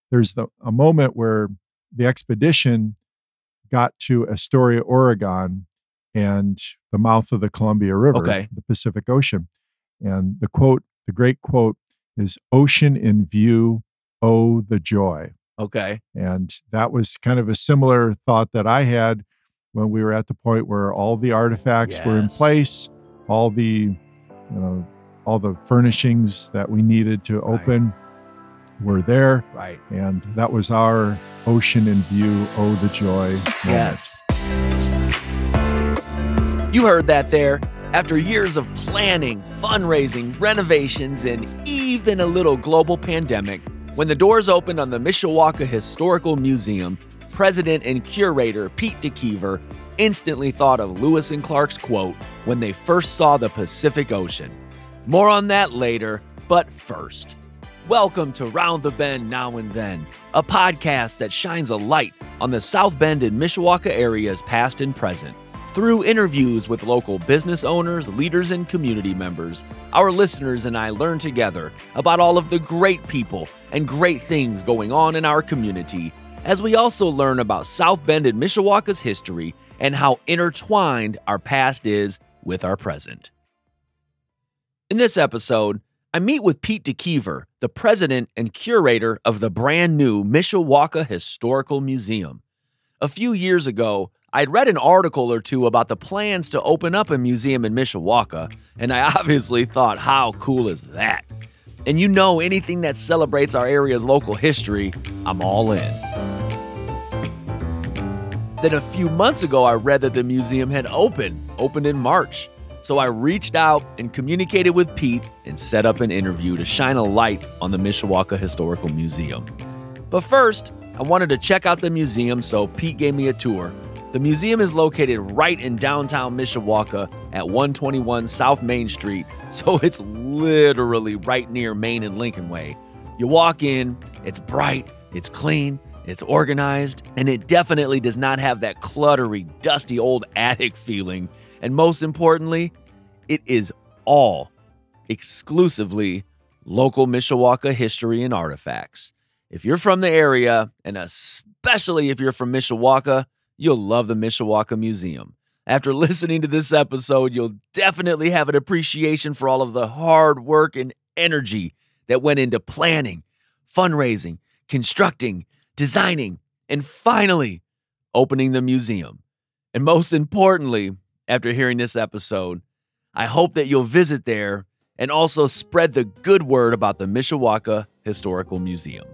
there's a moment where the expedition got to Astoria, Oregon, and the mouth of the Columbia River, the Pacific Ocean. And the great quote is, "Ocean in view, oh, the joy." Okay. And that was kind of a similar thought that I had when we were at the point where all the artifacts were in place, all the furnishings that we needed to open were there. Right. And that was our ocean in view, oh, the joy moment. Yes. You heard that there. After years of planning, fundraising, renovations, and even a little global pandemic, when the doors opened on the Mishawaka Historical Museum, President and Curator Pete DeKever instantly thought of Lewis and Clark's quote when they first saw the Pacific Ocean. More on that later, but first, welcome to Round the Bend Now and Then, a podcast that shines a light on the South Bend and Mishawaka areas past and present. Through interviews with local business owners, leaders, and community members, our listeners and I learn together about all of the great people and great things going on in our community, as we also learn about South Bend and Mishawaka's history and how intertwined our past is with our present. In this episode, I meet with Pete DeKever, the president and curator of the brand new Mishawaka Historical Museum. A few years ago, I'd read an article or two about the plans to open up a museum in Mishawaka, and I obviously thought, how cool is that? And you know, anything that celebrates our area's local history, I'm all in. Then a few months ago, I read that the museum had opened in March. So I reached out and communicated with Pete and set up an interview to shine a light on the Mishawaka Historical Museum. But first, I wanted to check out the museum, so Pete gave me a tour. The museum is located right in downtown Mishawaka at 121 South Main Street, so it's literally right near Main and Lincoln Way. You walk in, it's bright, it's clean, it's organized, and it definitely does not have that cluttery, dusty old attic feeling. And most importantly, it is all exclusively local Mishawaka history and artifacts. If you're from the area, and especially if you're from Mishawaka, you'll love the Mishawaka Museum. After listening to this episode, you'll definitely have an appreciation for all of the hard work and energy that went into planning, fundraising, constructing, designing, and finally opening the museum. And most importantly, after hearing this episode, I hope that you'll visit there and also spread the good word about the Mishawaka Historical Museum.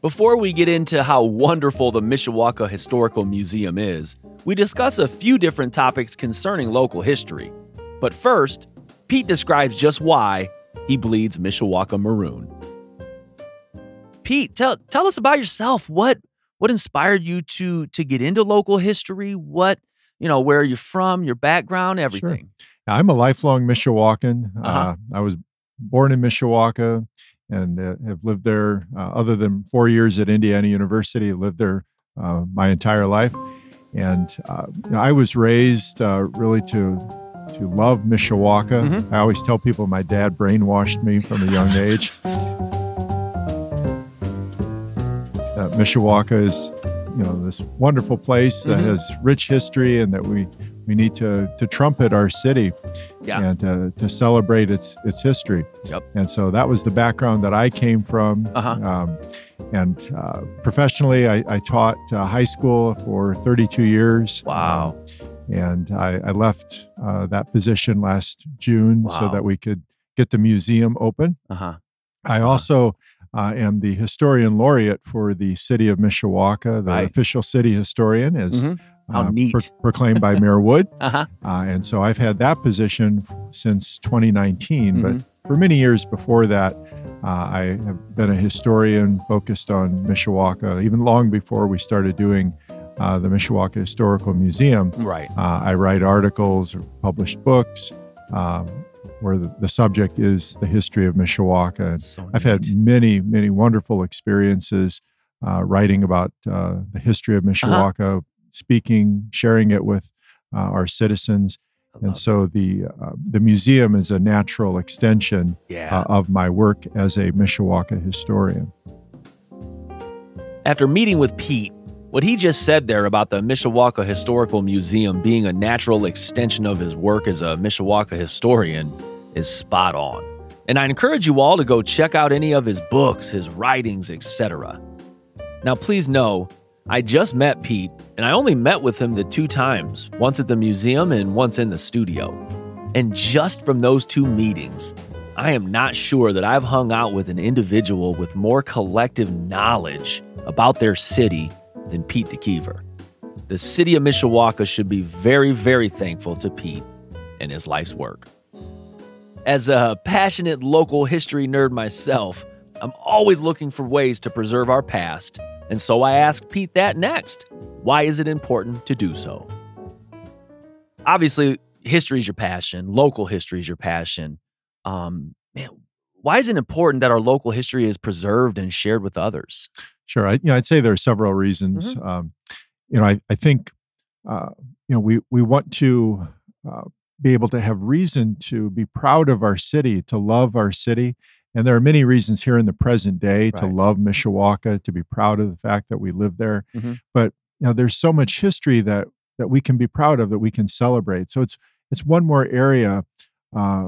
Before we get into how wonderful the Mishawaka Historical Museum is, we discuss a few different topics concerning local history. But first, Pete describes just why he bleeds Mishawaka maroon. Pete, tell us about yourself. What inspired you to get into local history? Where are you from, your background, everything? Sure. I'm a lifelong Mishawakan. I was born in Mishawaka and have lived there, other than 4 years at Indiana University, lived there my entire life. And I was raised really to love Mishawaka. Mm-hmm. I always tell people my dad brainwashed me from a young age. Mishawaka is, this wonderful place that has rich history, and that we need to trumpet our city and to celebrate its history. Yep. And so that was the background that I came from. And professionally, I taught high school for 32 years. Wow. And I left that position last June so that we could get the museum open. I also am the historian laureate for the city of Mishawaka. The official city historian is how neat. Proclaimed by Mayor Wood. And so I've had that position since 2019. But for many years before that, I have been a historian focused on Mishawaka, even long before we started doing the Mishawaka Historical Museum. Right. I write articles or publish books where the subject is the history of Mishawaka. So I've had many, many wonderful experiences writing about the history of Mishawaka, speaking, sharing it with our citizens. And so the museum is a natural extension of my work as a Mishawaka historian. After meeting with Pete, what he just said there about the Mishawaka Historical Museum being a natural extension of his work as a Mishawaka historian is spot on. And I encourage you all to go check out any of his books, his writings, etc. Now, please know, I just met Pete, and I only met with him the 2 times, once at the museum and once in the studio. And just from those 2 meetings, I am not sure that I've hung out with an individual with more collective knowledge about their city than Pete DeKever. The city of Mishawaka should be very, very thankful to Pete and his life's work. As a passionate local history nerd myself, I'm always looking for ways to preserve our past, and so I asked Pete that next. Why is it important to do so? Obviously, history is your passion. Local history is your passion. Why is it important that our local history is preserved and shared with others? Sure. I'd say there are several reasons. I think, we want to be able to have reason to be proud of our city, to love our city. And there are many reasons here in the present day to love Mishawaka, to be proud of the fact that we live there. But, there's so much history that we can be proud of, that we can celebrate. So it's one more area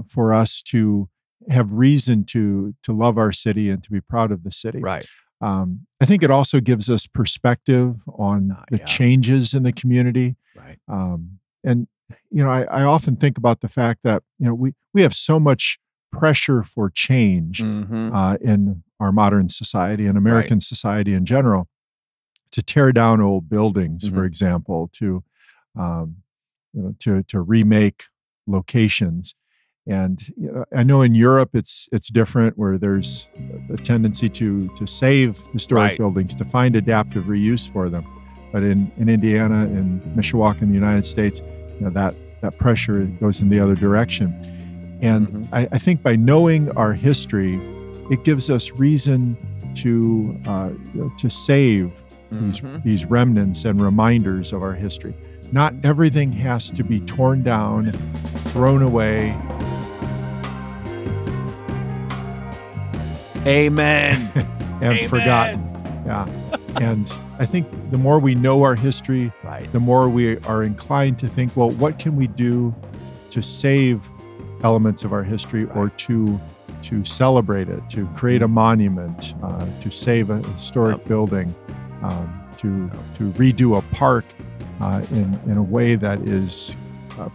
for us to have reason to love our city and to be proud of the city. Right. I think it also gives us perspective on the changes in the community. Right. I often think about the fact that, we have so much pressure for change in our modern society and American society in general, to tear down old buildings, for example, to remake locations. And I know in Europe it's different, where there's a tendency to save historic buildings, to find adaptive reuse for them. But in Indiana, in Mishawaka, in the United States, that pressure goes in the other direction. And I think by knowing our history, it gives us reason to save these remnants and reminders of our history. Not everything has to be torn down, thrown away. Amen. And forgotten. Yeah. And I think the more we know our history, the more we are inclined to think, well, what can we do to save elements of our history, or to celebrate it, to create a monument, to save a historic building, to redo a park in a way that is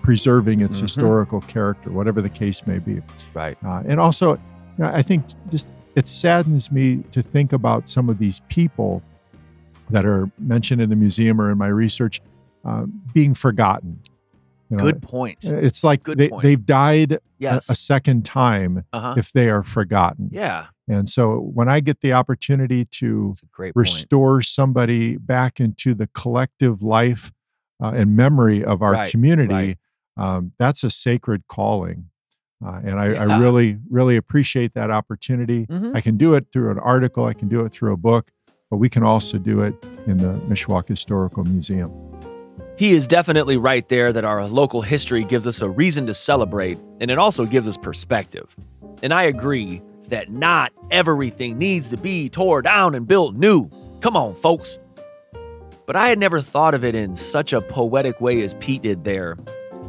preserving its historical character, whatever the case may be. Right. And also, I think just it saddens me to think about some of these people that are mentioned in the museum or in my research being forgotten. Good point. It's like they've died a second time if they are forgotten. Yeah. And so when I get the opportunity to restore somebody back into the collective life and memory of our community, that's a sacred calling. And I really, really appreciate that opportunity. I can do it through an article. I can do it through a book. But we can also do it in the Mishawaka Historical Museum. He is definitely right there that our local history gives us a reason to celebrate, and it also gives us perspective. And I agree that not everything needs to be tore down and built new. Come on, folks. But I had never thought of it in such a poetic way as Pete did there,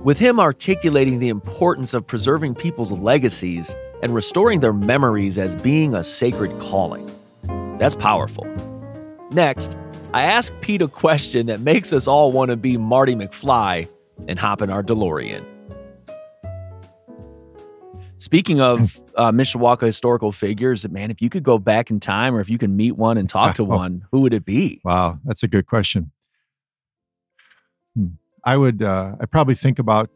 with him articulating the importance of preserving people's legacies and restoring their memories as being a sacred calling. That's powerful. Next, I asked Pete a question that makes us all want to be Marty McFly and hop in our DeLorean. Speaking of Mishawaka historical figures, man, if you could go back in time, or if you can meet one and talk to one, who would it be? Wow, that's a good question. I'd probably think about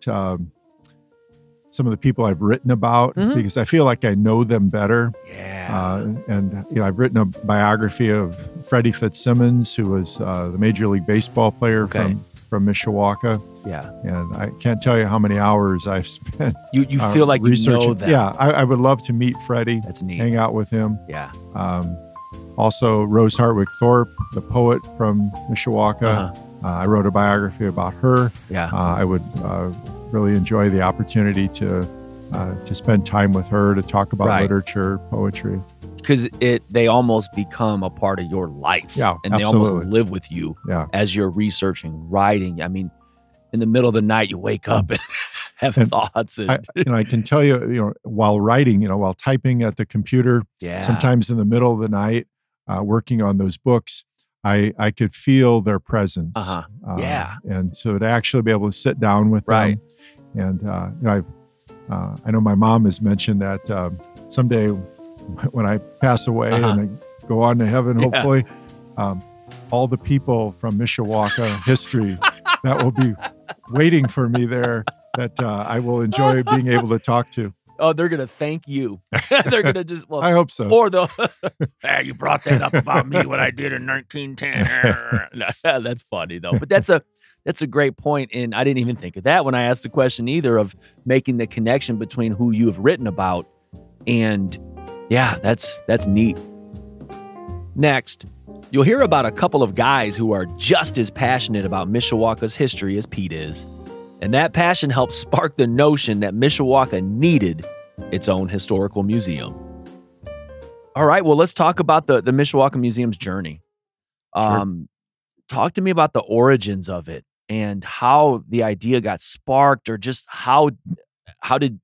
some of the people I've written about, because I feel like I know them better. Yeah. And I've written a biography of Freddie Fitzsimmons, who was the Major League Baseball player from Mishawaka. Yeah. And I can't tell you how many hours I've spent. You feel like you know them. Yeah, I would love to meet Freddie. That's neat. Hang out with him. Yeah. Also, Rose Hartwick Thorpe, the poet from Mishawaka. I wrote a biography about her. Yeah. I would really enjoy the opportunity to spend time with her, to talk about literature, poetry. because they almost become a part of your life. Yeah, and they almost live with you as you're researching, writing. I mean, in the middle of the night, you wake up and have thoughts. And I can tell you, while writing, while typing at the computer, sometimes in the middle of the night, working on those books, I could feel their presence. And so to actually be able to sit down with them, and I know my mom has mentioned that someday when I pass away and I go on to heaven, hopefully, all the people from Mishawaka history that will be waiting for me there that I will enjoy being able to talk to. Oh, they're going to thank you. They're going to just, I hope so. Or they'll, you brought that up about me, what I did in 1910. That's funny though. But that's a great point. And I didn't even think of that when I asked the question either, of making the connection between who you have written about. And that's neat. Next, you'll hear about a couple of guys who are just as passionate about Mishawaka's history as Pete is. And that passion helped spark the notion that Mishawaka needed its own historical museum. All right, well, let's talk about the Mishawaka Museum's journey. Sure. Talk to me about the origins of it and how the idea got sparked, or just how did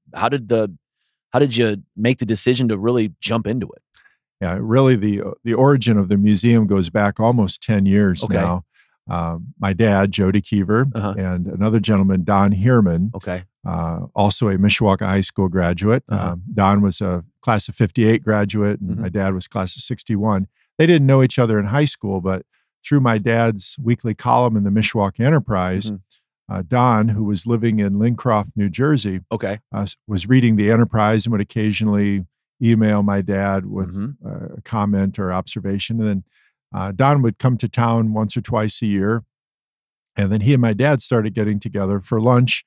you make the decision to really jump into it? Yeah, really, the origin of the museum goes back almost 10 years now. My dad, Joe DeKever, and another gentleman, Don Heerman, also a Mishawaka High School graduate. Don was a class of 58 graduate, and my dad was class of 61. They didn't know each other in high school, but through my dad's weekly column in the Mishawaka Enterprise, Don, who was living in Lincroft, New Jersey, was reading the Enterprise and would occasionally email my dad with a comment or observation. And then Don would come to town once or twice a year. And then he and my dad started getting together for lunch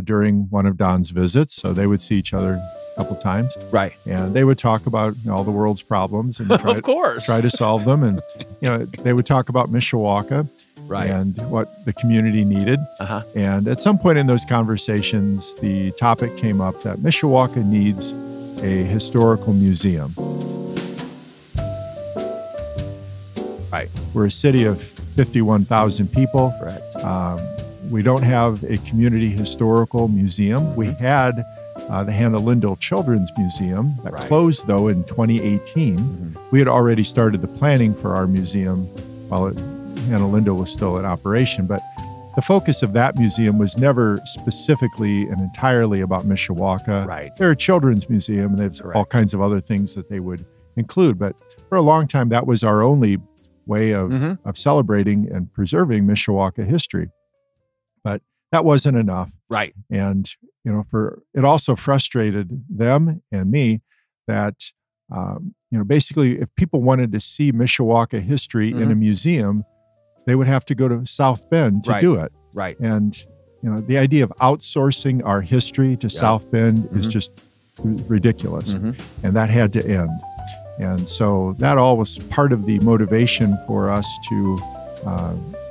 during one of Don's visits. So they would see each other a couple times. Right. And they would talk about all the world's problems and try to solve them. And, they would talk about Mishawaka and what the community needed. And at some point in those conversations, the topic came up that Mishawaka needs a historical museum. Right. We're a city of 51,000 people. We don't have a community historical museum. We had the Hannah Lindell Children's Museum that closed, though, in 2018. We had already started the planning for our museum while Hannah Lindell was still in operation. But the focus of that museum was never specifically and entirely about Mishawaka. They're a children's museum, and there's all kinds of other things that they would include. But for a long time, that was our only way of celebrating and preserving Mishawaka history. But that wasn't enough. And, it also frustrated them and me that, basically if people wanted to see Mishawaka history in a museum, they would have to go to South Bend to do it. And, the idea of outsourcing our history to South Bend is just ridiculous. And that had to end. And so that all was part of the motivation for us to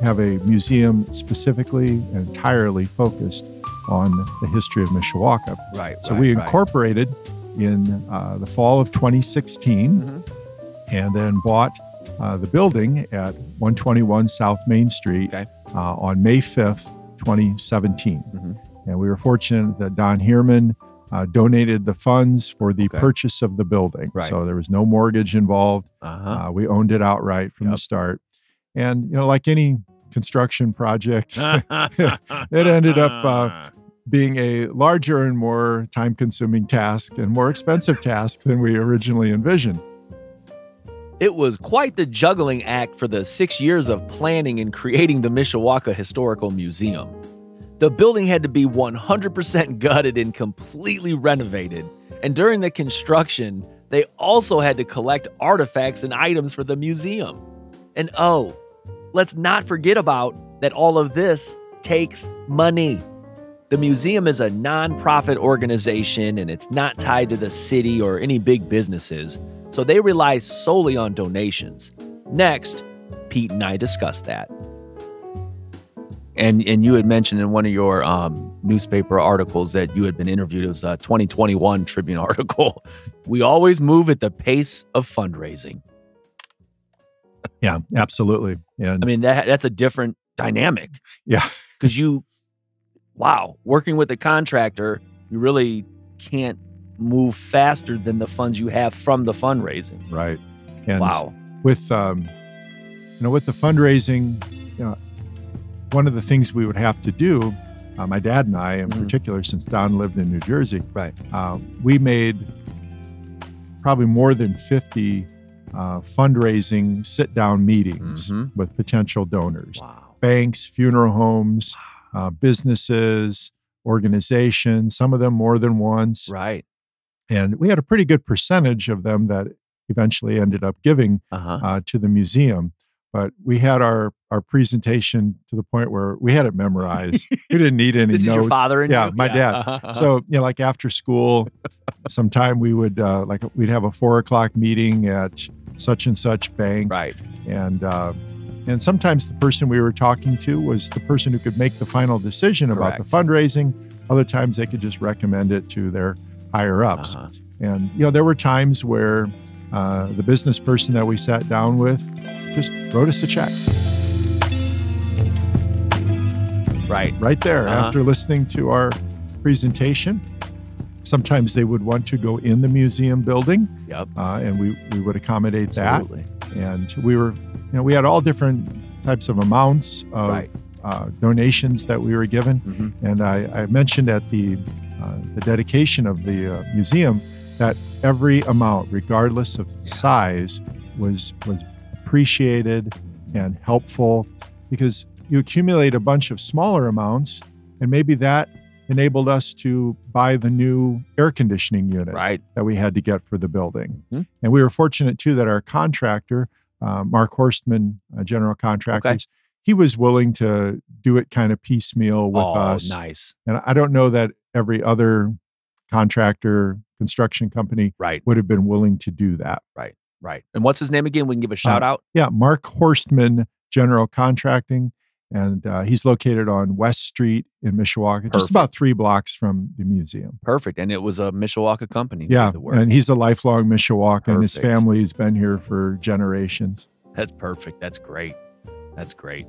have a museum specifically and entirely focused on the history of Mishawaka. So we incorporated in the fall of 2016 and then bought the building at 121 South Main Street on May 5th, 2017. And we were fortunate that Don Heerman donated the funds for the purchase of the building. So there was no mortgage involved. We owned it outright from the start. And, like any construction project, it ended up being a larger and more time-consuming task and more expensive task than we originally envisioned. It was quite the juggling act for the 6 years of planning and creating the Mishawaka Historical Museum. The building had to be 100% gutted and completely renovated. And during the construction, they also had to collect artifacts and items for the museum. And let's not forget about that all of this takes money. The museum is a nonprofit organization, and it's not tied to the city or any big businesses, so they rely solely on donations. Next, Pete and I discussed that. And you had mentioned in one of your newspaper articles that you had been interviewed. It was a 2021 Tribune article. We always move at the pace of fundraising. Yeah, absolutely. And I mean, that's a different dynamic. Yeah. Because working with a contractor, you really can't move faster than the funds you have from the fundraising. Right. And wow. With with the fundraising, one of the things we would have to do, my dad and I in particular, since Don lived in New Jersey, right, we made probably more than 50 fundraising sit-down meetings with potential donors. Wow. Banks, funeral homes, businesses, organizations, some of them more than once. Right. And we had a pretty good percentage of them that eventually ended up giving to the museum. But we had our presentation to the point where we had it memorized. We didn't need any this notes. Is your father and yeah, you? My dad. So, like after school, sometime we would, we'd have a 4:00 meeting at such and such bank. Right. And sometimes the person we were talking to was the person who could make the final decision about the fundraising. Other times they could just recommend it to their higher ups. And, there were times where the business person that we sat down with just wrote us a check. Right there after listening to our presentation. Sometimes they would want to go in the museum building. Yep. And we would accommodate Absolutely. that. And we had all different types of amounts of donations that we were given. And I mentioned at the dedication of the museum that every amount, regardless of size, was appreciated and helpful, because you accumulate a bunch of smaller amounts, and maybe that enabled us to buy the new air conditioning unit that we had to get for the building. And we were fortunate too that our contractor, Mark Horstman, General Contractors, he was willing to do it kind of piecemeal with us. Nice. And I don't know that every other contractor, construction company would have been willing to do that. Right. And what's his name again? We can give a shout out. Yeah, Mark Horstman, General Contracting. And he's located on West Street in Mishawaka, just about 3 blocks from the museum. Perfect. And it was a Mishawaka company. Yeah, and he's a lifelong Mishawaka, and his family's been here for generations. That's perfect. That's great. That's great.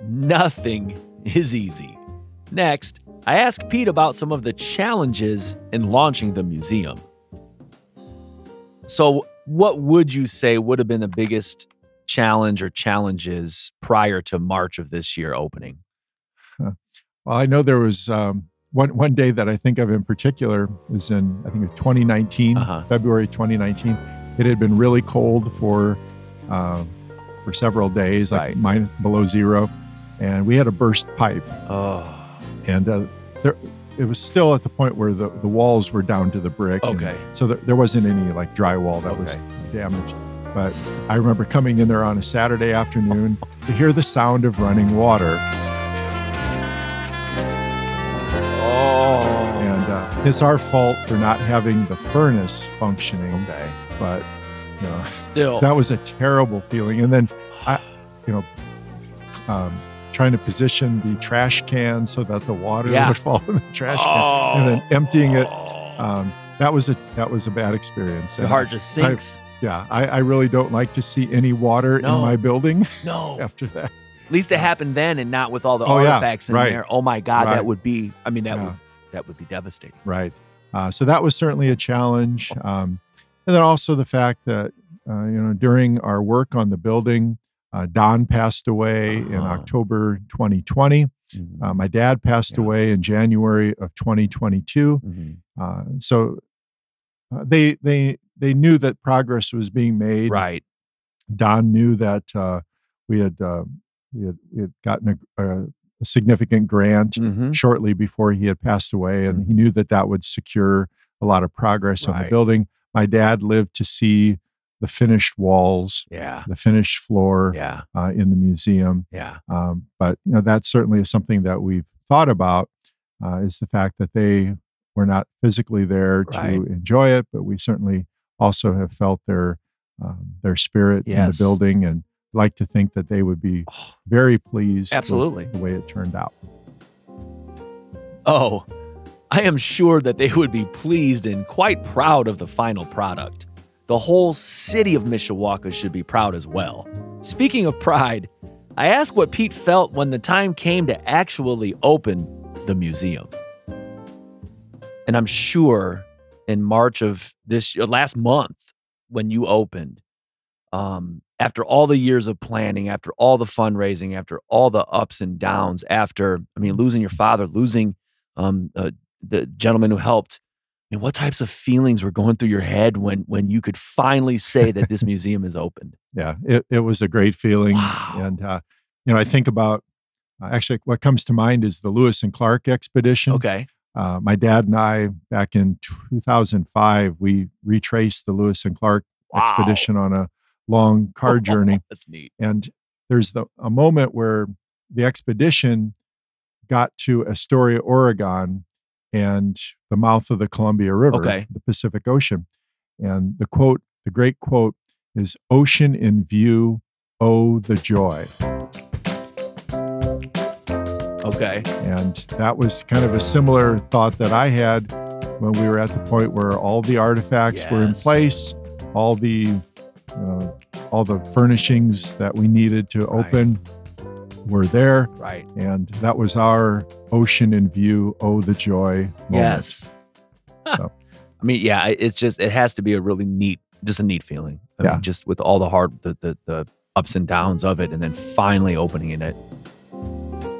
Nothing is easy. Next, I asked Pete about some of the challenges in launching the museum. So what would you say would have been the biggest challenge or challenges prior to March of this year opening? Well, I know there was one day that I think of in particular was in, I think it was 2019, February 2019. It had been really cold for several days, below zero. And we had a burst pipe. And it was still at the point where the walls were down to the brick. So there wasn't any drywall that was damaged. But I remember coming in there on a Saturday afternoon to hear the sound of running water. And it's our fault for not having the furnace functioning. But still, that was a terrible feeling. And then trying to position the trash can so that the water would fall in the trash can, and then emptying it. That was a bad experience. Your heart just sinks. I really don't like to see any water in my building. After that. At least it happened then, and not with all the artifacts in there. Oh my God, that would be. I mean, that would be devastating. Right. So that was certainly a challenge, and then also the fact that during our work on the building, Don passed away in October 2020. My dad passed away in January of 2022. So they knew that progress was being made. Right. Don knew that we had gotten a significant grant shortly before he had passed away, and he knew that would secure a lot of progress on the building. My dad lived to see the finished walls, the finished floor in the museum. But that certainly is something that we've thought about, is the fact that they were not physically there to enjoy it, but we certainly also have felt their spirit in the building, and like to think that they would be very pleased Absolutely. with the way it turned out. Oh, I am sure that they would be pleased and quite proud of the final product. The whole city of Mishawaka should be proud as well. Speaking of pride, I asked what Pete felt when the time came to actually open the museum. And I'm sure in March of this last month, when you opened, after all the years of planning, after all the fundraising, after all the ups and downs, after, losing your father, losing the gentleman who helped, what types of feelings were going through your head when you could finally say that this museum is opened? Yeah, it was a great feeling. Wow. And, I think about, actually what comes to mind is the Lewis and Clark expedition. Okay. My dad and I, back in 2005, we retraced the Lewis and Clark expedition on a long car journey. That's neat. And there's a moment where the expedition got to Astoria, Oregon, and the mouth of the Columbia River, the Pacific Ocean. And the great quote is, "Ocean in view, oh, the joy." Okay. And that was kind of a similar thought that I had when we were at the point where all the artifacts were in place, all the furnishings that we needed to open were there. Right. And that was our ocean in view, oh, the joy moment. Yes. So. It has to be a really neat feeling. I mean, just with all the ups and downs of it, and then finally opening it.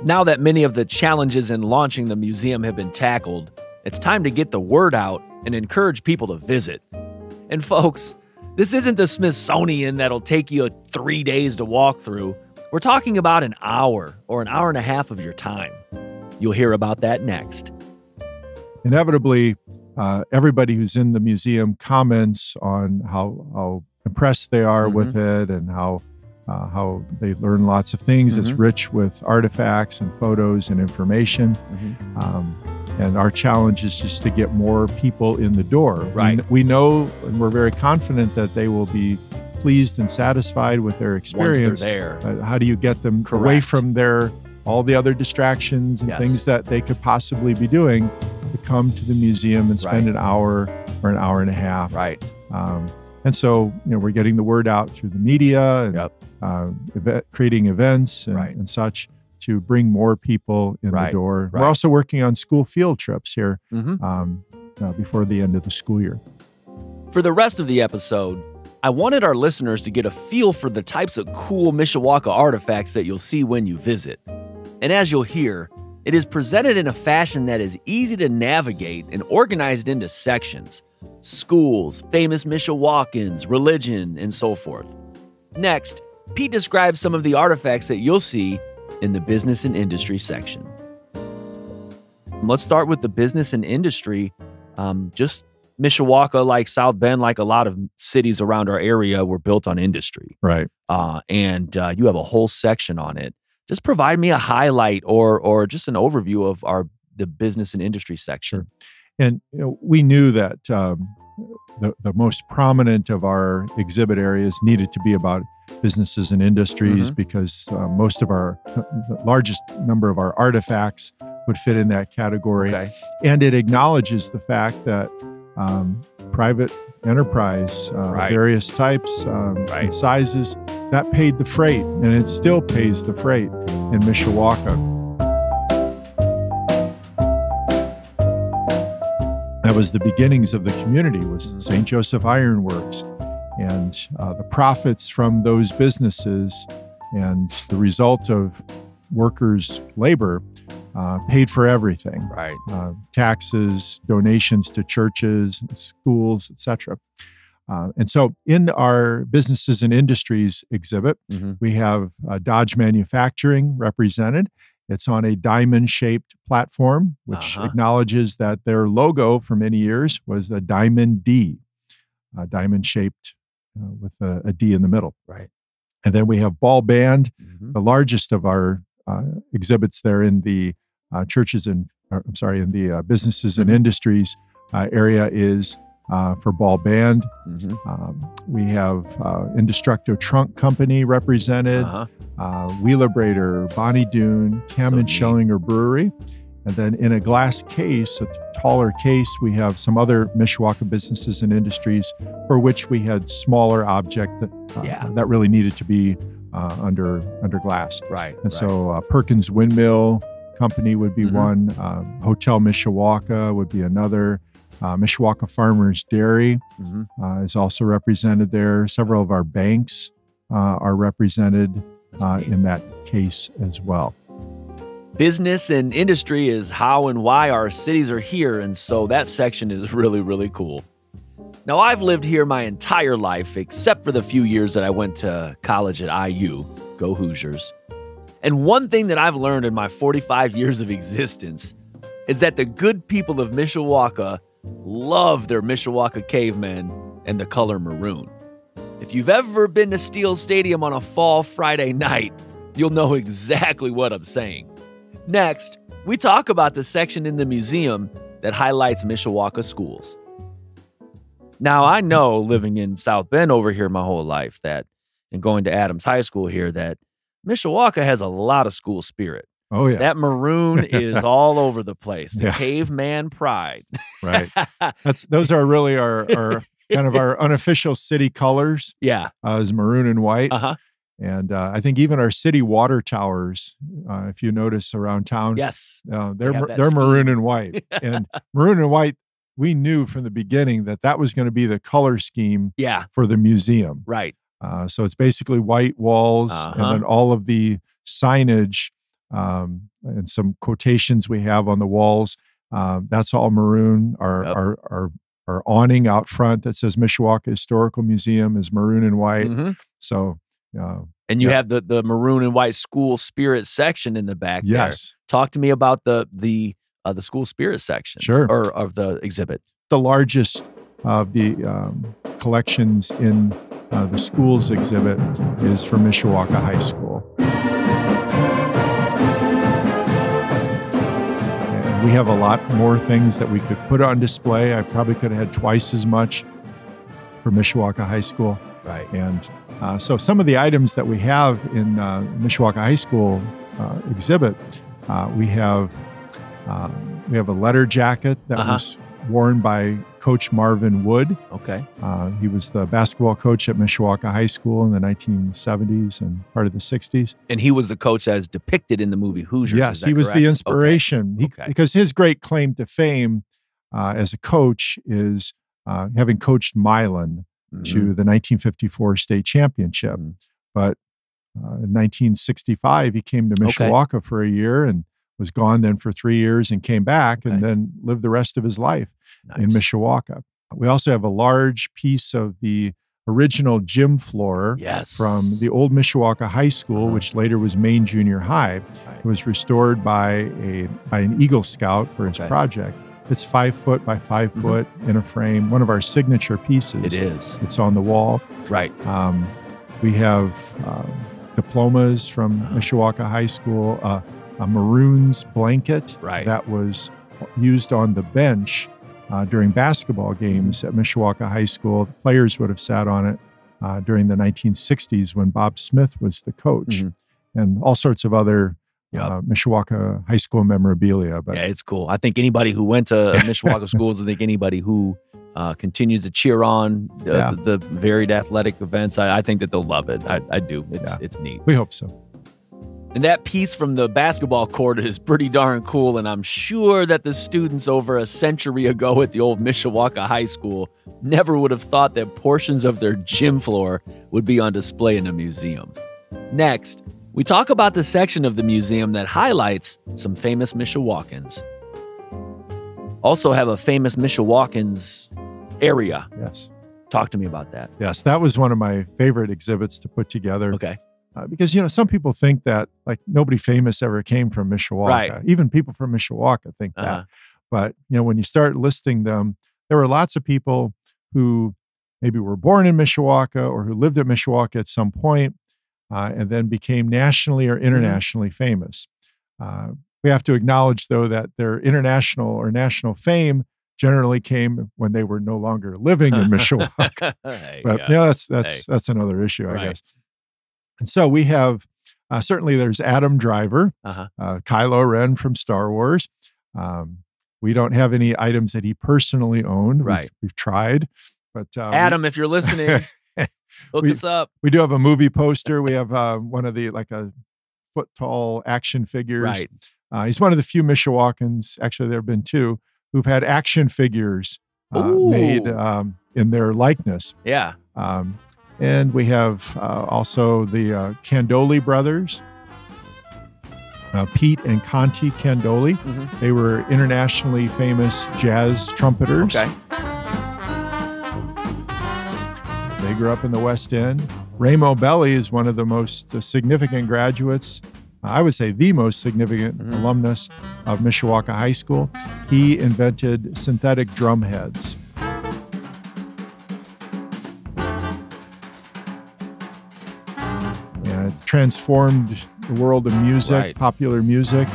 Now that many of the challenges in launching the museum have been tackled, it's time to get the word out and encourage people to visit. And folks, this isn't the Smithsonian that'll take you 3 days to walk through. We're talking about an hour or an hour and a half of your time. You'll hear about that next. Inevitably, everybody who's in the museum comments on how impressed they are with it, and how they learn lots of things. It's rich with artifacts and photos and information. And our challenge is just to get more people in the door. Right. We know, and we're very confident that they will be pleased and satisfied with their experience. Once they're there. How do you get them away from all the other distractions and things that they could possibly be doing, to come to the museum and spend an hour or an hour and a half? Right. And so, we're getting the word out through the media and creating events and such to bring more people in the door. We're also working on school field trips here before the end of the school year. For the rest of the episode, I wanted our listeners to get a feel for the types of cool Mishawaka artifacts that you'll see when you visit. And as you'll hear, it is presented in a fashion that is easy to navigate and organized into sections: schools, famous Mishawakans, religion, and so forth. Next, Pete describes some of the artifacts that you'll see in the business and industry section. Let's start with the business and industry. Just Mishawaka, like South Bend, like a lot of cities around our area, were built on industry. Right. And you have a whole section on it. Just provide me a highlight or just an overview of the business and industry section. Sure. And we knew that the most prominent of our exhibit areas needed to be about businesses and industries, because the largest number of our artifacts would fit in that category. Okay. And it acknowledges the fact that private enterprise, various types and sizes, that paid the freight, and it still pays the freight in Mishawaka. That was the beginnings of the community, was St. Joseph Iron Works. And the profits from those businesses and the result of workers' labor paid for everything. Right. Taxes, donations to churches, schools, etc. And so in our businesses and industries exhibit, we have Dodge Manufacturing represented. It's on a diamond-shaped platform, which acknowledges that their logo for many years was a diamond D, diamond-shaped with a D in the middle. Right. And then we have Ball Band, the largest of our exhibits there in the businesses and industries area is for Ball Band. Mm-hmm. We have Indestructo Trunk Company represented, Wheelabrator, Bonnie Doon, Cam & Schellinger Brewery. And then in a glass case, a taller case, we have some other Mishawaka businesses and industries for which we had smaller object that really needed to be under glass. Right. And so Perkins Windmill Company would be one. Hotel Mishawaka would be another. Mishawaka Farmers Dairy is also represented there. Several of our banks are represented in that case as well. Business and industry is how and why our cities are here, and so that section is really, really cool. Now, I've lived here my entire life, except for the few years that I went to college at IU. Go Hoosiers. And one thing that I've learned in my 45 years of existence is that the good people of Mishawaka love their Mishawaka cavemen and the color maroon. If you've ever been to Steel Stadium on a fall Friday night, you'll know exactly what I'm saying. Next, we talk about the section in the museum that highlights Mishawaka schools. Now, I know, living in South Bend over here my whole life, and going to Adams High School here, that Mishawaka has a lot of school spirit. Oh, yeah. That maroon is all over the place. The caveman pride. Right. Those are really our kind of our unofficial city colors. Yeah. Is maroon and white. And I think even our city water towers, if you notice around town, they're maroon and white. And maroon and white, we knew from the beginning that was going to be the color scheme for the museum. Right. So it's basically white walls, and then all of the signage and some quotations we have on the walls. That's all maroon. Our awning out front that says Mishawaka Historical Museum is maroon and white. So. And you have the maroon and white school spirit section in the back. Yes. There. Talk to me about the school spirit section. Sure. Or of the exhibit. The largest of the collections in the schools exhibit is for Mishawaka High School. And we have a lot more things that we could put on display. I probably could have had twice as much for Mishawaka High School. Right. And so some of the items that we have in Mishawaka High School exhibit, we have a letter jacket that was worn by Coach Marvin Wood. Okay. He was the basketball coach at Mishawaka High School in the 1970s and part of the 60s. And he was the coach that is depicted in the movie Hoosiers. Yes, he was the inspiration. Okay. Because his great claim to fame as a coach is having coached Milan to the 1954 state championship. But in 1965, he came to Mishawaka for a year and was gone then for 3 years and came back and then lived the rest of his life in Mishawaka. We also have a large piece of the original gym floor from the old Mishawaka High School, which later was Maine Junior High. It was restored by an Eagle Scout for his project. It's 5 foot by 5 foot in a frame, one of our signature pieces. It is. It's on the wall. Right. We have diplomas from Mishawaka High School, a Maroons blanket that was used on the bench during basketball games at Mishawaka High School. The players would have sat on it during the 1960s when Bob Smith was the coach, and all sorts of other Mishawaka High School memorabilia. But it's cool. I think anybody who went to Mishawaka schools, I think anybody who continues to cheer on the varied athletic events, I think that they'll love it. I do. It's neat. We hope so. And that piece from the basketball court is pretty darn cool, and I'm sure that the students over a century ago at the old Mishawaka High School never would have thought that portions of their gym floor would be on display in a museum. Next, we talk about the section of the museum that highlights some famous Mishawakans. Also have a famous Mishawakans area. Yes. Talk to me about that. Yes, that was one of my favorite exhibits to put together. Okay. Because, some people think that like nobody famous ever came from Mishawaka. Right. Even people from Mishawaka think that. But, when you start listing them, there were lots of people who maybe were born in Mishawaka or who lived at Mishawaka at some point, and then became nationally or internationally famous. We have to acknowledge, though, that their international or national fame generally came when they were no longer living in Mishawaka. But that's another issue, I guess. And so we have, certainly there's Adam Driver, Kylo Ren from Star Wars. We don't have any items that he personally owned. We've tried. But Adam, if you're listening, hook us up. We do have a movie poster. We have one of the, like a foot tall action figures. He's one of the few Mishawakans, actually there have been two, who've had action figures made in their likeness. And we have also the Candoli brothers, Pete and Conti Candoli. They were internationally famous jazz trumpeters. They grew up in the West End. Ramo Belli is one of the most significant graduates, I would say the most significant alumnus of Mishawaka High School. He invented synthetic drum heads. And it transformed the world of music, popular music.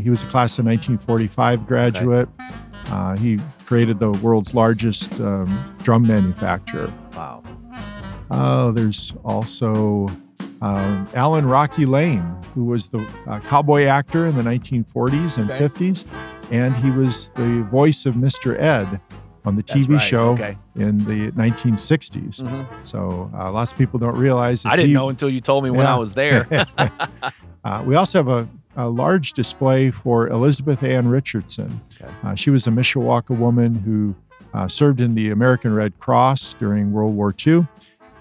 He was a class of 1945 graduate. He created the world's largest drum manufacturer. There's also Alan Rocky Lane, who was the cowboy actor in the 1940s and 50s. And he was the voice of Mr. Ed on the TV show in the 1960s. So lots of people don't realize that I didn't know until you told me when I was there. We also have a large display for Elizabeth Ann Richardson. She was a Mishawaka woman who served in the American Red Cross during World War II.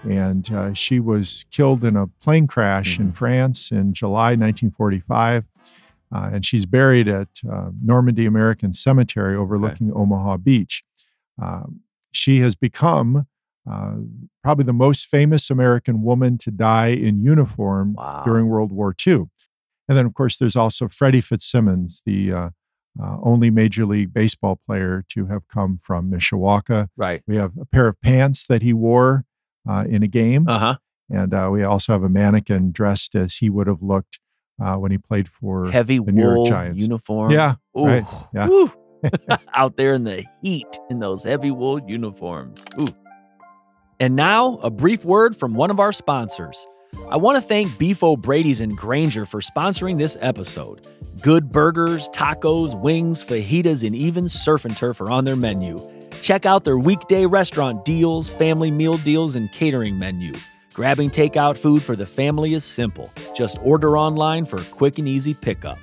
And she was killed in a plane crash in France in July 1945. And she's buried at Normandy American Cemetery overlooking Omaha Beach. She has become probably the most famous American woman to die in uniform during World War II. And then, of course, there's also Freddie Fitzsimmons, the only Major League Baseball player to have come from Mishawaka. We have a pair of pants that he wore in a game. And we also have a mannequin dressed as he would have looked when he played for the New York Giants. Uniform. Out there in the heat in those heavy wool uniforms. And now, a brief word from one of our sponsors. I want to thank Beef O Brady's in Granger for sponsoring this episode. Good burgers, tacos, wings, fajitas, and even surf and turf are on their menu. Check out their weekday restaurant deals, family meal deals, and catering menu. Grabbing takeout food for the family is simple. Just order online for a quick and easy pickup.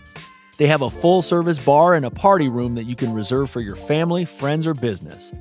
They have a full-service bar and a party room that you can reserve for your family, friends, or business.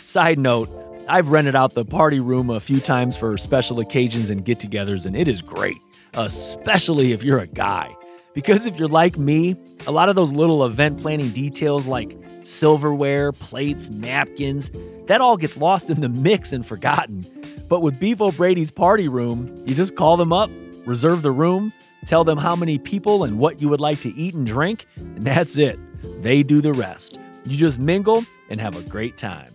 Side note, I've rented out the party room a few times for special occasions and get-togethers, and it is great, especially if you're a guy. Because if you're like me, a lot of those little event planning details like silverware, plates, napkins, that all gets lost in the mix and forgotten. But with Beef O Brady's party room, you just call them up, reserve the room, tell them how many people and what you would like to eat and drink, and that's it. They do the rest. You just mingle and have a great time.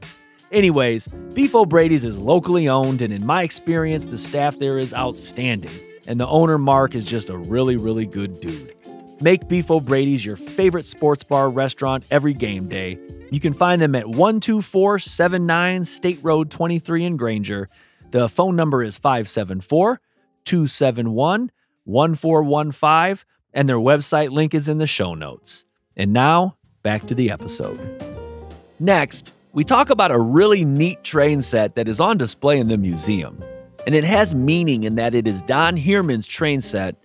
Anyways, Beef O Brady's is locally owned, and in my experience, the staff there is outstanding. And the owner, Mark, is just a really, really good dude. Make Beef O Brady's your favorite sports bar restaurant every game day. You can find them at 12479 State Road 23 in Granger. The phone number is 574-271-1415, and their website link is in the show notes. And now, back to the episode. Next, we talk about a really neat train set that is on display in the museum. And it has meaning in that it is Don Heerman's train set,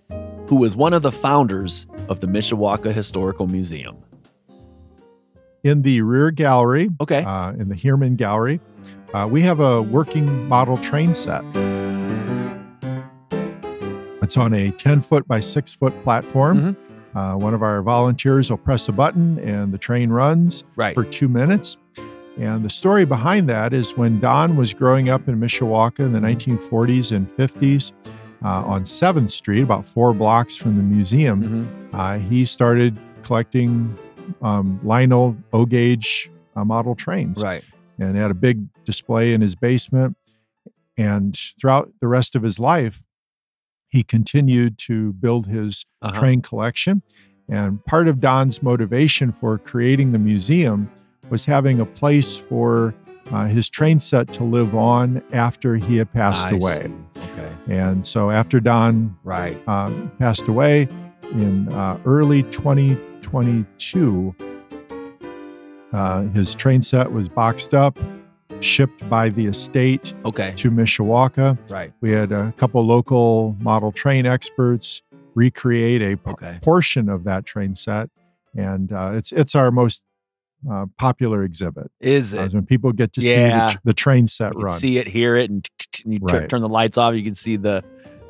who was one of the founders of the Mishawaka Historical Museum. In the rear gallery, in the Heerman Gallery, we have a working model train set. It's on a 10-foot by 6-foot platform. One of our volunteers will press a button and the train runs for 2 minutes. And the story behind that is when Don was growing up in Mishawaka in the 1940s and 50s on 7th Street, about 4 blocks from the museum, he started collecting Lionel O-gauge model trains. And had a big display in his basement. And throughout the rest of his life, he continued to build his train collection. And part of Don's motivation for creating the museum was having a place for his train set to live on after he had passed away. Okay. And so after Don passed away in early 2022, his train set was boxed up, shipped by the estate to Mishawaka. Right. We had a couple local model train experts recreate a portion of that train set, and it's our most popular exhibit. Is it? When people get to see the train set run. See it, hear it, and you turn the lights off, you can see the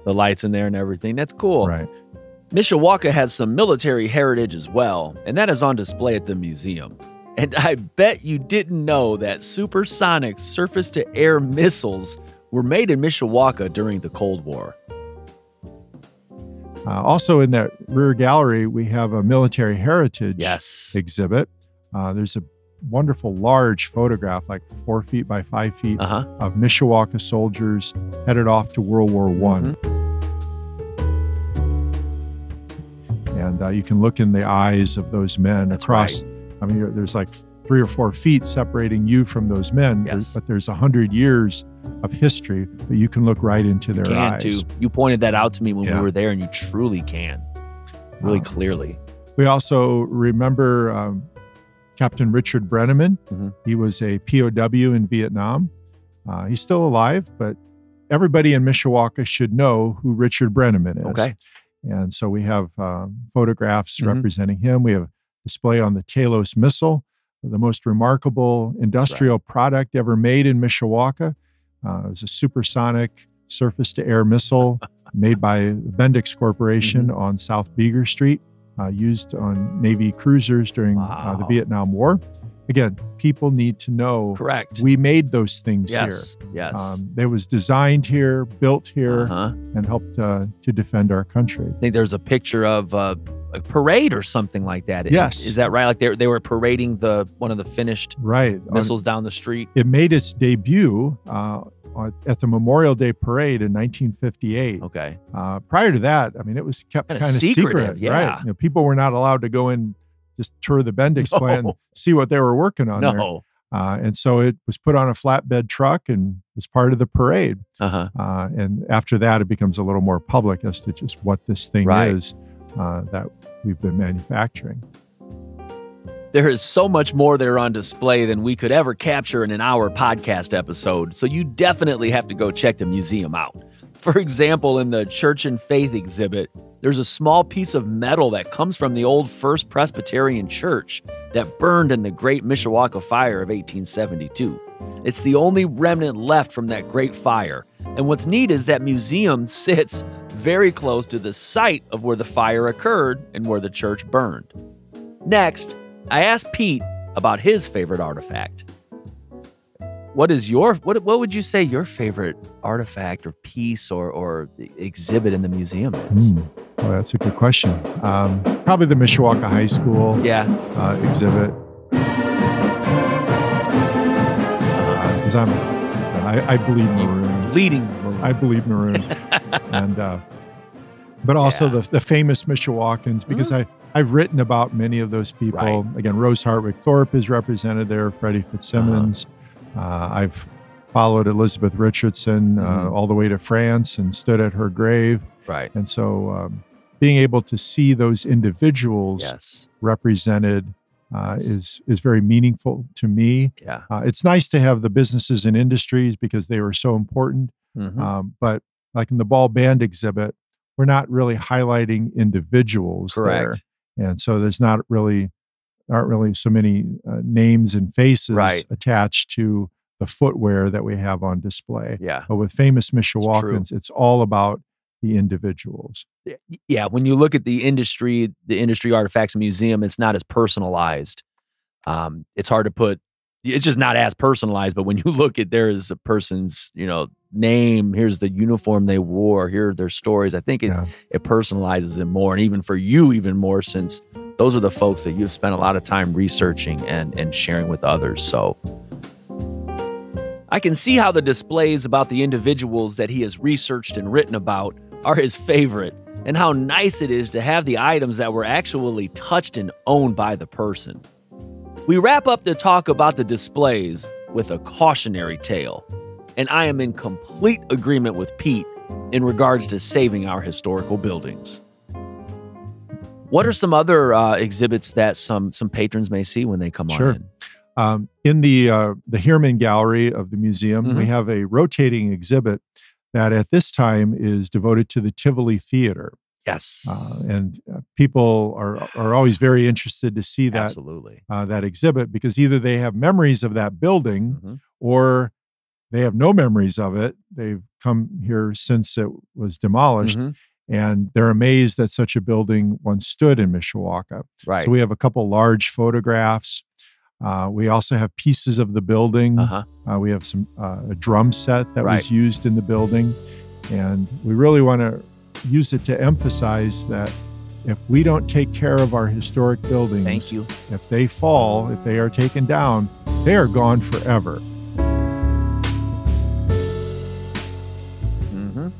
lights in there and everything. That's cool. Right. Mishawaka has some military heritage as well, and that is on display at the museum. And I bet you didn't know that supersonic surface-to-air missiles were made in Mishawaka during the Cold War. Also in that rear gallery, we have a military heritage exhibit. There's a wonderful large photograph, like 4 feet by 5 feet, of Mishawaka soldiers headed off to World War I. And you can look in the eyes of those men across. I mean, there's like 3 or 4 feet separating you from those men, but there's 100 years of history that you can look right into their eyes. Too. You pointed that out to me when we were there, and you truly can, really clearly. We also remember Captain Richard Brenneman. He was a POW in Vietnam. He's still alive, but everybody in Mishawaka should know who Richard Brenneman is. Okay. And so we have photographs representing him. We have a display on the Talos missile, the most remarkable industrial product ever made in Mishawaka. It was a supersonic surface-to-air missile made by the Bendix Corporation on South Beaver Street, used on Navy cruisers during the Vietnam War. Again, people need to know we made those things here. Yes. It was designed here, built here, and helped to defend our country. I think there's a picture of a parade or something like that. Yes. Is that right? Like they were parading one of the finished missiles down the street? It made its debut at the Memorial Day Parade in 1958. Okay. Prior to that, I mean, it was kept kind of secret. Right. You know, people were not allowed to go in, just tour the Bendix plant and see what they were working on there. And so it was put on a flatbed truck and was part of the parade. And after that, it becomes a little more public as to just what this thing is that we've been manufacturing. There is so much more there on display than we could ever capture in an hour podcast episode, so you definitely have to go check the museum out. For example, in the Church and Faith exhibit, there's a small piece of metal that comes from the old First Presbyterian Church that burned in the Great Mishawaka Fire of 1872. It's the only remnant left from that great fire. And what's neat is that museum sits very close to the site of where the fire occurred and where the church burned. Next, I asked Pete about his favorite artifact. What would you say your favorite artifact or piece or exhibit in the museum is? Well, that's a good question. Probably the Mishawaka High School exhibit. Because I bleed maroon. Bleeding maroon. I bleed maroon. And but also the famous Mishawakans, because I've written about many of those people. Again, Rose Hartwick Thorpe is represented there, Freddie Fitzsimmons. I've followed Elizabeth Richardson all the way to France and stood at her grave. And so being able to see those individuals represented is very meaningful to me. It's nice to have the businesses and industries because they were so important. But like in the ball band exhibit, we're not really highlighting individuals there. And so there's aren't really so many names and faces attached to the footwear that we have on display. But with famous Mishawakans, it's all about the individuals. When you look at the industry artifacts museum, it's not as personalized. It's hard to put. It's just not as personalized. But when you look at there is a person's name, here's the uniform they wore, here are their stories. I think it personalizes it more, and even for you, even more, since those are the folks that you've spent a lot of time researching and sharing with others. So I can see how the displays about the individuals that he has researched and written about are his favorite, and how nice it is to have the items that were actually touched and owned by the person. We wrap up the talk about the displays with a cautionary tale, and I am in complete agreement with Pete in regards to saving our historical buildings. What are some other exhibits that some patrons may see when they come on in? In the Heerman Gallery of the museum, we have a rotating exhibit that at this time is devoted to the Tivoli Theater. Yes. And people are always very interested to see that, absolutely, that exhibit, because either they have memories of that building or they have no memories of it. They've come here since it was demolished. And they're amazed that such a building once stood in Mishawaka. Right. So we have a couple large photographs. We also have pieces of the building. We have a drum set that was used in the building. And we really want to use it to emphasize that if we don't take care of our historic buildings, thank you, if they fall, if they are taken down, they are gone forever.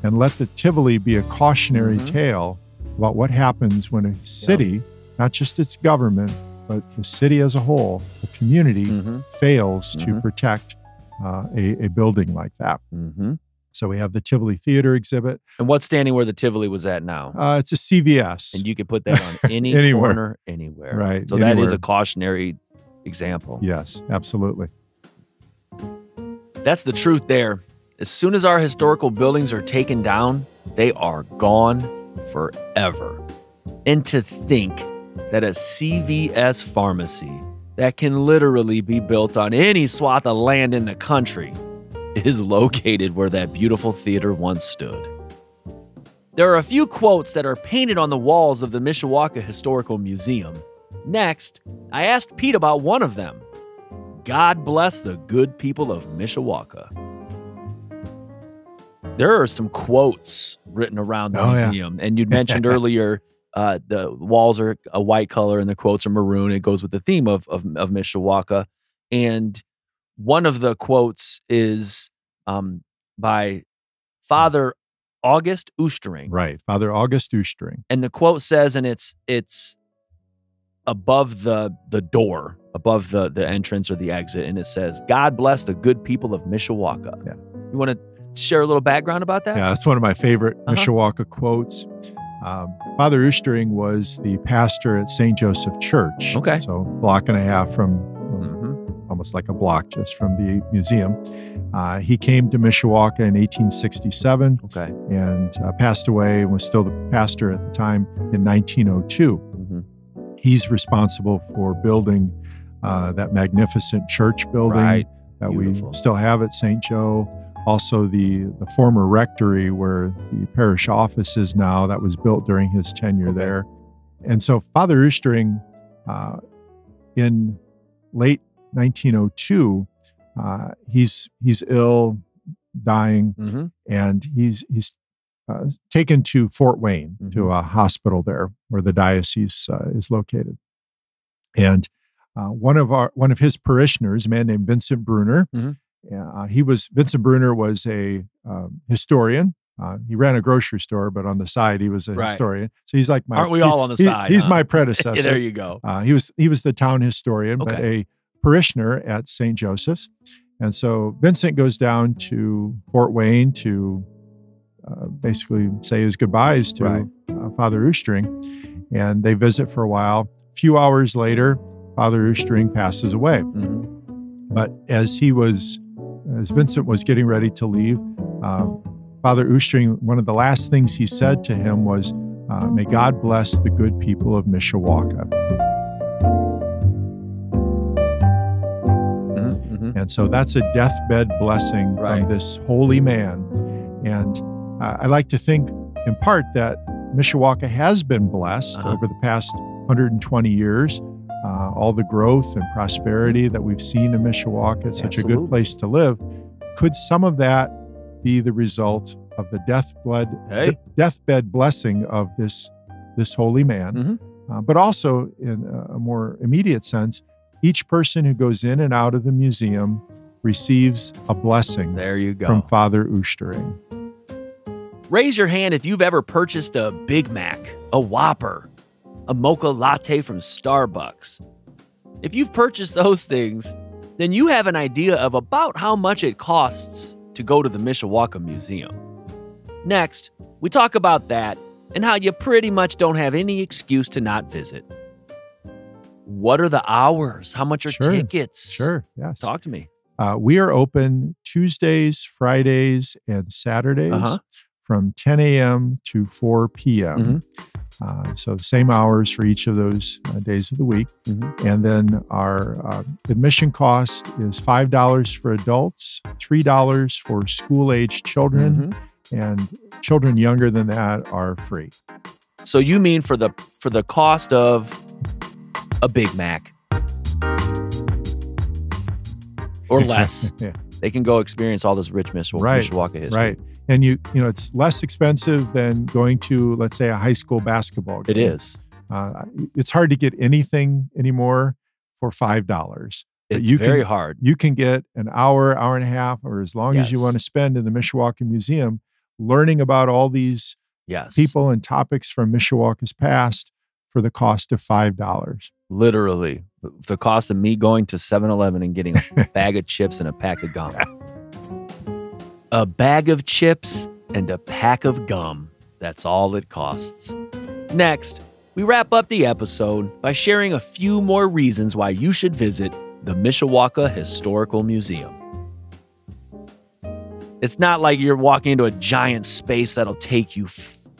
And let the Tivoli be a cautionary tale about what happens when a city, not just its government, but the city as a whole, the community, fails to protect a building like that. So we have the Tivoli Theater exhibit. And what's standing where the Tivoli was at now? It's a CVS. And you could put that on any corner, anywhere. Right. So that is a cautionary example. Yes, absolutely. That's the truth there. As soon as our historical buildings are taken down, they are gone forever. And to think that a CVS pharmacy that can literally be built on any swath of land in the country is located where that beautiful theater once stood. There are a few quotes that are painted on the walls of the Mishawaka Historical Museum. Next, I asked Pete about one of them. God bless the good people of Mishawaka. There are some quotes written around the museum. And you'd mentioned earlier, the walls are a white color and the quotes are maroon. It goes with the theme of Mishawaka. And one of the quotes is by Father August Oostering. Right, Father August Oostering. And the quote says, and it's above the door, above the entrance or the exit, and it says, God bless the good people of Mishawaka. Yeah. You want to share a little background about that? Yeah, that's one of my favorite Mishawaka quotes. Father Oostering was the pastor at St. Joseph Church. Okay. So a block and a half from, almost like a block just from the museum. He came to Mishawaka in 1867 and passed away and was still the pastor at the time in 1902. He's responsible for building that magnificent church building that Beautiful. We still have at St. Joe. Also, the former rectory where the parish office is now, that was built during his tenure there. And so Father Oostering, in late 1902, he's ill, dying, and he's taken to Fort Wayne, to a hospital there where the diocese is located. And one of his parishioners, a man named Vincent Bruner, Vincent Bruner was a historian. He ran a grocery store, but on the side he was a historian. So he's like my. Aren't we all on the side? He's my predecessor. There you go. He was the town historian, but a parishioner at St. Joseph's. And so Vincent goes down to Fort Wayne to basically say his goodbyes to Father Oostering, and they visit for a while. A few hours later, Father Oostering passes away. But as Vincent was getting ready to leave, Father Oostering, one of the last things he said to him was, may God bless the good people of Mishawaka. And so that's a deathbed blessing from this holy man. And I like to think, in part, that Mishawaka has been blessed over the past 120 years. All the growth and prosperity that we've seen in Mishawaka, it's such a good place to live. Could some of that be the result of the deathbed blessing of this holy man? But also, in a more immediate sense, each person who goes in and out of the museum receives a blessing from Father Oostering. Raise your hand if you've ever purchased a Big Mac, a Whopper, a mocha latte from Starbucks. If you've purchased those things, then you have an idea of about how much it costs to go to the Mishawaka Museum. Next, we talk about that and how you pretty much don't have any excuse to not visit. What are the hours? How much are tickets? Sure, yes. Talk to me. We are open Tuesdays, Fridays, and Saturdays from 10 a.m. to 4 p.m. So same hours for each of those days of the week. And then our admission cost is $5 for adults, $3 for school-age children, and children younger than that are free. So you mean for the cost of a Big Mac or less, they can go experience all this rich Mishawaka history. Right. And you know, it's less expensive than going to, let's say, a high school basketball game. It is. It's hard to get anything anymore for $5. It's very hard. You can get an hour, hour and a half, or as long as you want to spend in the Mishawaka Museum learning about all these people and topics from Mishawaka's past for the cost of $5. Literally. The cost of me going to 7-Eleven and getting a bag of chips and a pack of gum. A bag of chips and a pack of gum. That's all it costs. Next, we wrap up the episode by sharing a few more reasons why you should visit the Mishawaka Historical Museum. It's not like you're walking into a giant space that'll take you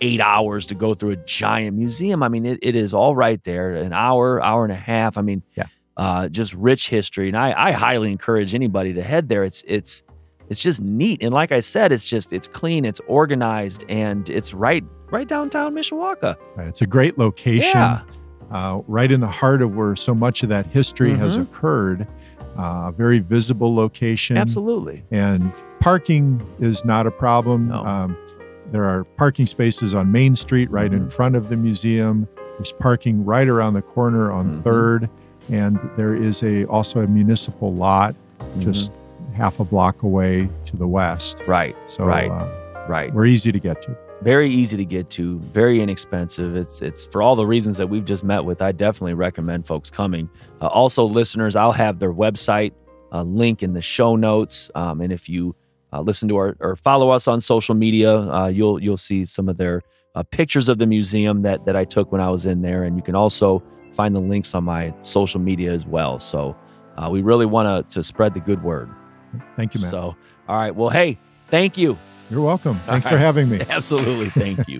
8 hours to go through a giant museum. I mean, it is all right there. An hour, hour and a half. I mean, just rich history. And I highly encourage anybody to head there. It's just neat. And like I said, it's clean, it's organized, and it's right downtown Mishawaka. Right. It's a great location. Right in the heart of where so much of that history has occurred. Very visible location. Absolutely. And parking is not a problem. No. There are parking spaces on Main Street right in front of the museum. There's parking right around the corner on 3rd. And there is also a municipal lot just half a block away to the west. Right. So right. We're easy to get to. Very easy to get to, very inexpensive. It's for all the reasons that we've just met with. I definitely recommend folks coming. Also, listeners, I'll have their website link in the show notes. And if you listen to or follow us on social media, you'll see some of their pictures of the museum that I took when I was in there. And you can also find the links on my social media as well. So we really want to spread the good word. Thank you, Matt. So, all right. Well, hey, thank you. You're welcome. Thanks for having me. Absolutely. Thank you.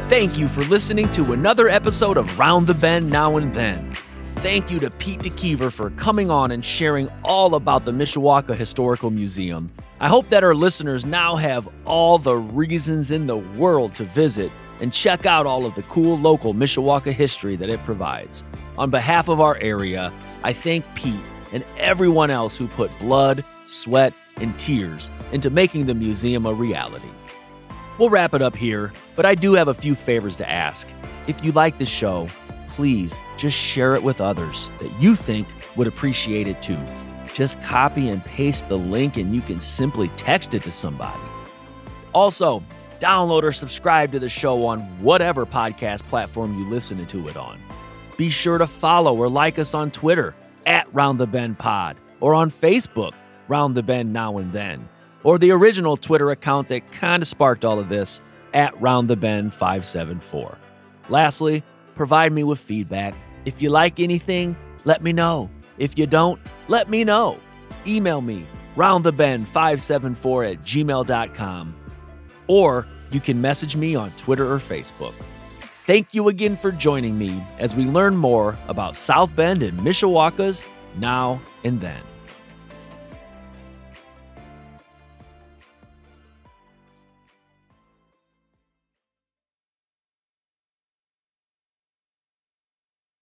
Thank you for listening to another episode of Round the Bend Now and Then. Thank you to Pete DeKever for coming on and sharing all about the Mishawaka Historical Museum. I hope that our listeners now have all the reasons in the world to visit and check out all of the cool local Mishawaka history that it provides. On behalf of our area, I thank Pete and everyone else who put blood, sweat, and tears into making the museum a reality. We'll wrap it up here, but I do have a few favors to ask. If you like the show, please just share it with others that you think would appreciate it too. Just copy and paste the link and you can simply text it to somebody. Also, download or subscribe to the show on whatever podcast platform you listen to it on. Be sure to follow or like us on Twitter @RoundTheBendPod or on Facebook, Round the Bend Now and Then, or the original Twitter account that kind of sparked all of this @RoundTheBend574. Lastly, provide me with feedback. If you like anything, let me know. If you don't, let me know. Email me, roundthebend574@gmail.com, or you can message me on Twitter or Facebook. Thank you again for joining me as we learn more about South Bend and Mishawaka's Now and Then.